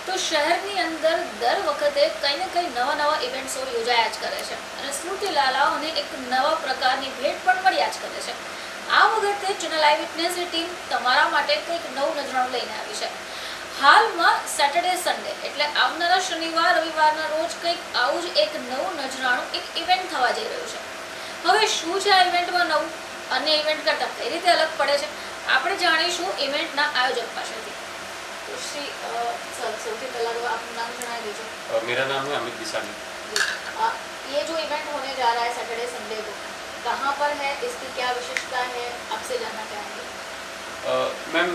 તો શહેરની અંદર દર વખતે કંઈ ને કંઈ નવા ઇવેન્ટ્સો યોજાયા જ કરે છે અને સ્મૃતિલાલાઓને એક નવા પ્રકારની ભેટ પણ મળ્યા જ કરે છે। આ વખતે ચેનલ આઈ વિટનેસની ટીમ તમારા માટે કંઈક નવું નજરાણું લઈને આવી છે। હાલમાં સેટરડે સન્ડે એટલે આવનારા શનિવાર રવિવારના રોજ કંઈક આવું જ એક નવું નજરાણું એક ઇવેન્ટ થવા જઈ રહ્યું છે। હવે શું છે આ ઇવેન્ટમાં નવું, અન્ય ઇવેન્ટ કરતાં કઈ રીતે અલગ પડે છે, આપણે જાણીશું ઇવેન્ટના આયોજક પાસેથી। तो श्री सबसे पहला तो आप नाम सुना दीजिए। मेरा नाम है अमित बिसानी। ये जो इवेंट होने जा रहा है सैटरडे संडे को, कहाँ पर है, इसकी क्या विशेषता है, आपसे जानना चाहेंगे। मैम,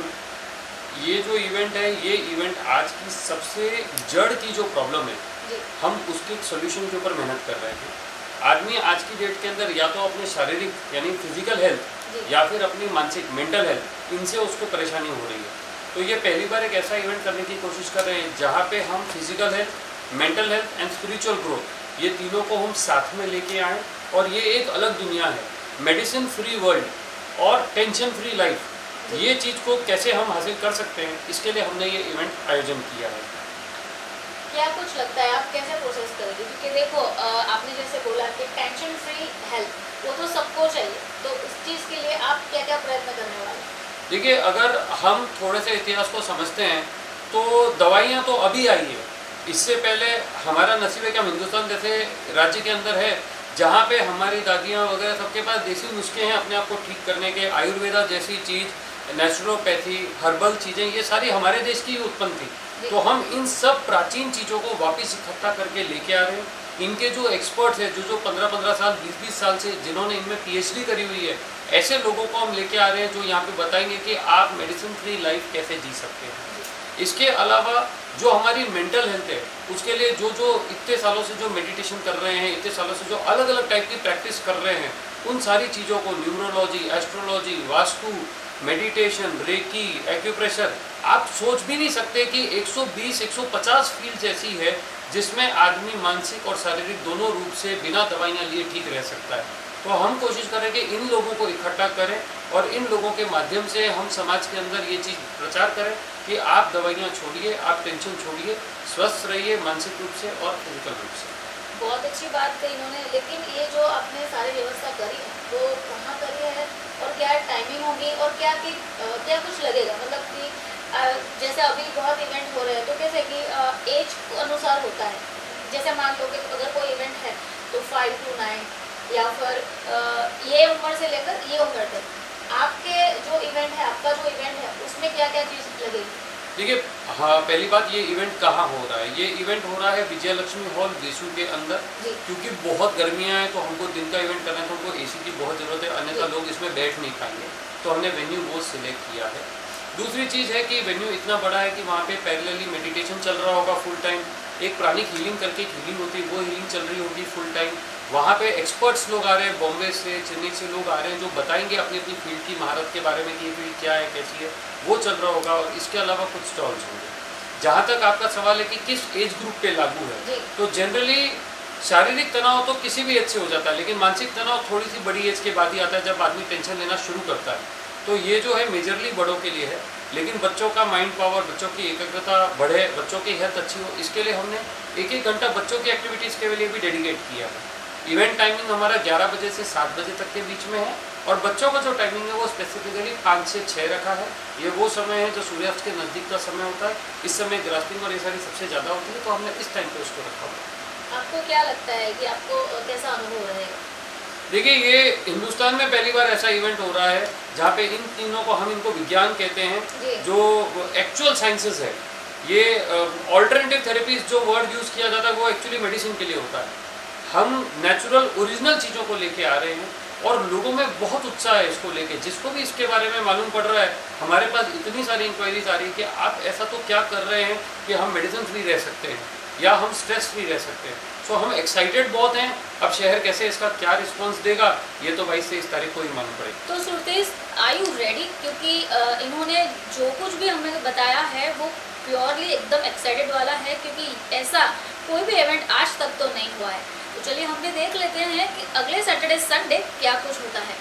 ये जो इवेंट है, ये इवेंट आज की सबसे जड़ की जो प्रॉब्लम है हम उसके सोल्यूशन के ऊपर मेहनत कर रहे हैं। आदमी आज की डेट के अंदर या तो अपने शारीरिक यानी फिजिकल हेल्थ या फिर अपनी मानसिक मेंटल हेल्थ, इनसे उसको परेशानी हो रही है। तो ये पहली बार एक ऐसा इवेंट करने की कोशिश कर रहे हैं जहाँ पे हम physical health, mental health and spiritual growth, ये तीनों को हम साथ में लेके आए। और ये एक अलग दुनिया है, मेडिसिन फ्री वर्ल्ड और टेंशन फ्री लाइफ, ये चीज़ को कैसे हम हासिल कर सकते हैं, इसके लिए हमने ये इवेंट आयोजन किया है। क्या कुछ लगता है आप कैसे प्रोसेस करेंगे, क्योंकि देखो आपने जैसे बोला कि टेंशन फ्री हेल्थ वो तो सबको चाहिए, तो उस चीज़ के लिए आप क्या क्या प्रयत्न करने वाले हैं? देखिए, अगर हम थोड़े से इतिहास को समझते हैं तो दवाइयाँ तो अभी आई है। इससे पहले हमारा नसीब है कि हम हिंदुस्तान जैसे राज्य के अंदर है जहाँ पे हमारी दादियाँ वगैरह सबके पास देसी नुस्खे हैं अपने आप को ठीक करने के। आयुर्वेदा जैसी चीज़, नेचुरोपैथी, हर्बल चीज़ें, ये सारी हमारे देश की उत्पन्न थी। तो हम इन सब प्राचीन चीज़ों को वापस इकट्ठा करके लेके आ रहे हैं। इनके जो एक्सपर्ट्स हैं, जो 15-15 साल 20-20 साल से जिन्होंने इनमें पीएचडी करी हुई है, ऐसे लोगों को हम लेके आ रहे हैं जो यहाँ पे बताएंगे कि आप मेडिसिन फ्री लाइफ कैसे जी सकते हैं। इसके अलावा जो हमारी मेंटल हेल्थ है, उसके लिए जो इतने सालों से जो मेडिटेशन कर रहे हैं, इतने सालों से जो अलग अलग टाइप की प्रैक्टिस कर रहे हैं, उन सारी चीज़ों को numerology, astrology, vastu, meditation, reiki, acupressure, आप सोच भी नहीं सकते कि 120-150 फील्ड ऐसी है जिसमें आदमी मानसिक और शारीरिक दोनों रूप से बिना दवाइयाँ लिए ठीक रह सकता है। तो हम कोशिश करें कि इन लोगों को इकट्ठा करें और इन लोगों के माध्यम से हम समाज के अंदर ये चीज़ प्रचार करें कि आप दवाइयाँ छोड़िए, आप टेंशन छोड़िए, स्वस्थ रहिए मानसिक रूप से और फिजिकल रूप से। बहुत अच्छी बात कही इन्होंने, लेकिन ये जो आपने सारी व्यवस्था करी है वो कहाँ करी है और क्या टाइमिंग होगी और क्या कुछ लगेगा, मतलब कि जैसे अभी बहुत इवेंट हो रहे हैं तो कैसे कि एज अनुसार होता है। जैसे मान लो कि अगर कोई इवेंट है तो 5 to 9 या फिर ये उम्र से लेकर ये उम्र तक, आपके जो इवेंट है, आपका जो इवेंट है उसमें क्या क्या चीज़ लगेगी? देखिए, हाँ, पहली बात, ये इवेंट कहाँ हो रहा है? ये इवेंट हो रहा है विजयलक्ष्मी हॉल वेसू के अंदर। क्योंकि बहुत गर्मियाँ हैं तो हमको दिन का इवेंट करना है, तो हमको एसी की बहुत ज़रूरत है, अन्यथा लोग इसमें बैठ नहीं पाएंगे। तो हमने वेन्यू वो सिलेक्ट किया है। दूसरी चीज़ है कि वेन्यू इतना बड़ा है कि वहाँ पे पैरेलली मेडिटेशन चल रहा होगा फुल टाइम, एक प्राणिक हीलिंग करके हीलिंग होती है, वो हीलिंग चल रही होगी फुल टाइम। वहाँ पे एक्सपर्ट्स लोग आ रहे हैं, बॉम्बे से, चेन्नई से लोग आ रहे हैं जो बताएंगे अपनी अपनी फील्ड की महारत के बारे में कि ये फील्ड क्या है, कैसी है, वो चल रहा होगा। और इसके अलावा कुछ स्टॉल्स होंगे। जहाँ तक आपका सवाल है कि किस एज ग्रुप पे लागू है, तो जनरली शारीरिक तनाव तो किसी भी एज से हो जाता है, लेकिन मानसिक तनाव थोड़ी सी बड़ी एज के बाद ही आता है, जब आदमी टेंशन लेना शुरू करता है। तो ये जो है मेजरली बड़ों के लिए है, लेकिन बच्चों का माइंड पावर, बच्चों की एकाग्रता बढ़े, बच्चों की हेल्थ अच्छी हो, इसके लिए हमने 1-1 घंटा बच्चों की एक्टिविटीज़ के लिए भी डेडिकेट किया है। इवेंट टाइमिंग हमारा 11 बजे से 7 बजे तक के बीच में है और बच्चों का जो टाइमिंग है वो स्पेसिफिकली 5 से 6 रखा है। ये वो समय है जो सूर्यास्त के नज़दीक का समय होता है। इस समय ग्रास्पिंग और ये सारी सबसे ज़्यादा होती है, तो हमने इस टाइम पे उसको रखा हुआ है। आपको क्या लगता है कि आपको कैसा अनुभव रहेगा? देखिए, ये हिंदुस्तान में पहली बार ऐसा इवेंट हो रहा है जहाँ पे इन तीनों को, हम इनको विज्ञान कहते हैं, जो एक्चुअल साइंसेस है। ये ऑल्टरनेटिव थेरेपीज जो वर्ड यूज़ किया जाता है वो एक्चुअली मेडिसिन के लिए होता है। हम नेचुरल ओरिजिनल चीज़ों को लेके आ रहे हैं और लोगों में बहुत उत्साह है इसको लेके। जिसको भी इसके बारे में मालूम पड़ रहा है, हमारे पास इतनी सारी इंक्वायरीज आ रही है कि आप ऐसा तो क्या कर रहे हैं कि हम मेडिसिन फ्री रह सकते हैं या हम स्ट्रेस फ्री रह सकते हैं। सो हम एक्साइटेड बहुत हैं। अब शहर कैसे इसका क्या रिस्पॉन्स देगा, ये तो 22 से इस तारीख को ही मालूम पड़ेगा। तो सुरतेज, आर यू रेडी? क्योंकि इन्होंने जो कुछ भी हमें बताया है वो प्योरली एकदम एक्साइटेड वाला है, क्योंकि ऐसा कोई भी इवेंट आज तक तो नहीं हुआ है। तो चलिए हम भी देख लेते हैं कि अगले सैटरडे संडे क्या कुछ होता है।